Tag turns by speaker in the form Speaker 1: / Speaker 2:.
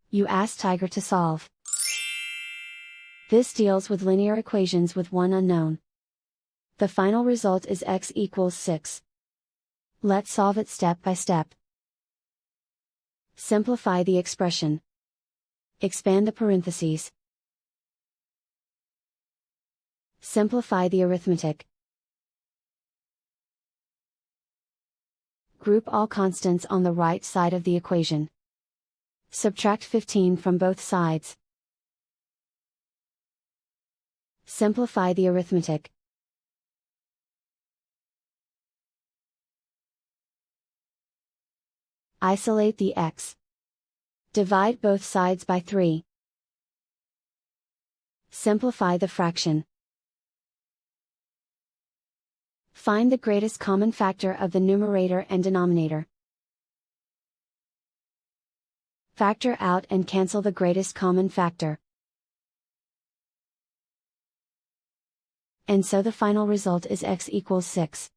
Speaker 1: You ask Tiger to solve. This deals with linear equations with one unknown. The final result is x equals 6. Let's solve it step by step. Simplify the expression. Expand the parentheses. Simplify the arithmetic. Group all constants on the right side of the equation. Subtract 15 from both sides. Simplify the arithmetic. Isolate the x. Divide both sides by 3. Simplify the fraction. Find the greatest common factor of the numerator and denominator. Factor out and cancel the greatest common factor. And so the final result is x equals 6.